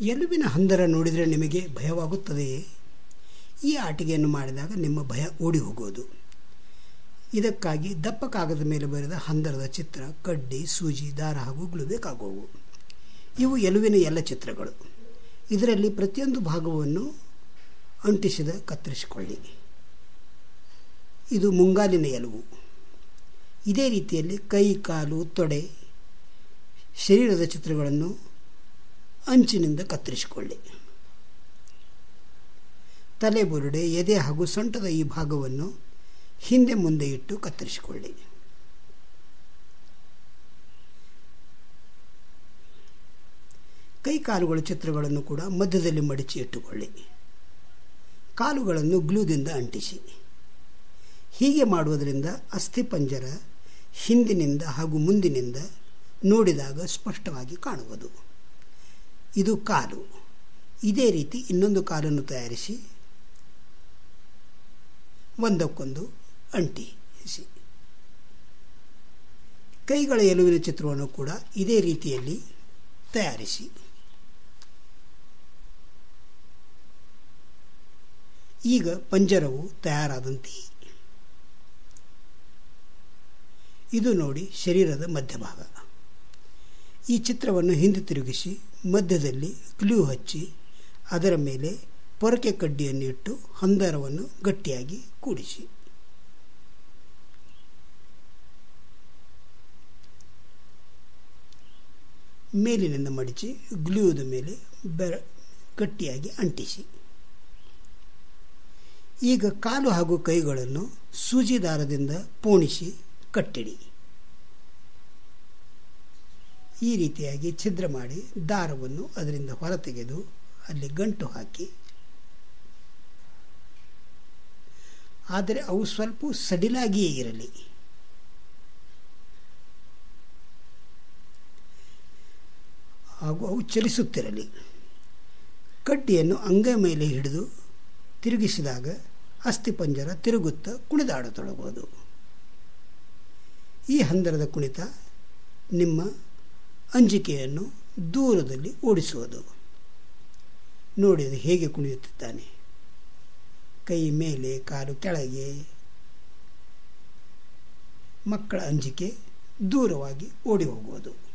ಎಲುಬಿನ ಹಂದರ ನೋಡಿದರೆ ನಿಮಗೆ ಭಯವಾಗುತ್ತದೆಯೇ? ಈ ಆಟಿಕೆಯನ್ನು ಮಾಡಿದಾಗ ನಿಮ್ಮ ಭಯ ಓಡಿ ಹೋಗುವುದು. ಇದಕ್ಕಾಗಿ ದಪ್ಪ ಕಾಗದ ಮೇಲೆ ಬರೆದ ಹಂದರದ ಚಿತ್ರ, ಕಡ್ಡಿ, ಸೂಜಿ, ದಾರ ಹಾಗೂ ಗ್ಲೂ ಬೇಕಾಗುವು. ಇವು ಎಲುವಿನ ಎಲ್ಲ ಚಿತ್ರಗಳು. ಇದರಲ್ಲಿ ಪ್ರತಿಯೊಂದು ಭಾಗವನ್ನು ಅಂಟಿಸಿದ ಕತ್ತರಿಸಿಕೊಳ್ಳಿ. ಇದು ಮುಂಗಾಲಿನ ಎಲುಬು. ಇದೇ ರೀತಿಯಲ್ಲಿ ಕೈ, ಕಾಲು, ತೊಡೆ, ಶರೀರದ ಚಿತ್ರಗಳನ್ನು ಅಂಚಿನಿಂದ ಕತ್ತರಿಸಿಕೊಳ್ಳಿ. ತಲೆ, ಬುರುಡೆ, ಎದೆ ಹಾಗೂ ಸೊಂಟದ ಈ ಭಾಗವನ್ನು ಹಿಂದೆ ಮುಂದೆ ಇಟ್ಟು ಕತ್ತರಿಸಿಕೊಳ್ಳಿ. ಕೈ ಕಾಲುಗಳ ಚಿತ್ರಗಳನ್ನು ಕೂಡ ಮಧ್ಯದಲ್ಲಿ ಮಡಚಿ ಇಟ್ಟುಕೊಳ್ಳಿ. ಕಾಲುಗಳನ್ನು ಗ್ಲೂದಿಂದ ಅಂಟಿಸಿ. ಹೀಗೆ ಮಾಡುವುದರಿಂದ ಅಸ್ಥಿಪಂಜರ ಹಿಂದಿನಿಂದ ಹಾಗೂ ಮುಂದಿನಿಂದ ನೋಡಿದಾಗ ಸ್ಪಷ್ಟವಾಗಿ ಕಾಣುವುದು. ಇದು ಕಾಲು. ಇದೇ ರೀತಿ ಇನ್ನೊಂದು ಕಾಲನ್ನು ತಯಾರಿಸಿ ಒಂದಕ್ಕೊಂದು ಅಂಟಿಸಿ. ಕೈಗಳ ಎಲುವಿನ ಚಿತ್ರವನ್ನು ಕೂಡ ಇದೇ ರೀತಿಯಲ್ಲಿ ತಯಾರಿಸಿ. ಈಗ ಪಂಜರವು ತಯಾರಾದಂತೆ. ಇದು ನೋಡಿ ಶರೀರದ ಮಧ್ಯಭಾಗ. ಈ ಚಿತ್ರವನ್ನು ಹಿಂದೆ ತಿರುಗಿಸಿ ಮಧ್ಯದಲ್ಲಿ ಗ್ಲೂ ಹಚ್ಚಿ ಅದರ ಮೇಲೆ ಪೊರಕೆ ಕಡ್ಡಿಯನ್ನು ಇಟ್ಟು ಹಂದರವನ್ನು ಗಟ್ಟಿಯಾಗಿ ಕೂಡಿಸಿ. ಮೇಲಿನಿಂದ ಮಡಿಚಿ ಗ್ಲೂದ ಮೇಲೆ ಗಟ್ಟಿಯಾಗಿ ಅಂಟಿಸಿ. ಈಗ ಕಾಲು ಹಾಗೂ ಕೈಗಳನ್ನು ಸೂಜಿ ದಾರದಿಂದ ಪೋಣಿಸಿ ಕಟ್ಟಿಡಿ. ಈ ರೀತಿಯಾಗಿ ಛಿದ್ರ ಮಾಡಿ ದಾರವನ್ನು ಅದರಿಂದ ಹೊರತೆಗೆದು ಅಲ್ಲಿ ಗಂಟು ಹಾಕಿ. ಆದರೆ ಅವು ಸ್ವಲ್ಪ ಸಡಿಲಾಗಿಯೇ ಇರಲಿ. ಹಾಗೂ ಅವು ಚಲಿಸುತ್ತಿರಲಿ. ಕಡ್ಡಿಯನ್ನು ಅಂಗೈ ಮೇಲೆ ಹಿಡಿದು ತಿರುಗಿಸಿದಾಗ ಅಸ್ಥಿಪಂಜರ ತಿರುಗುತ್ತಾ ಕುಣಿದಾಡತೊಡಗುವುದು. ಈ ಹಂದರದ ಕುಣಿತ ನಿಮ್ಮ ಅಂಜಿಕೆಯನ್ನು ದೂರದಲ್ಲಿ ಓಡಿಸುವುದು. ನೋಡಿ ಅದು ಹೇಗೆ ಕುಣಿಯುತ್ತಿದ್ದಾನೆ. ಕೈ ಮೇಲೆ, ಕಾಲು ಕೆಳಗೆ. ಮಕ್ಕಳ ಅಂಜಿಕೆ ದೂರವಾಗಿ ಓಡಿ ಹೋಗುವುದು.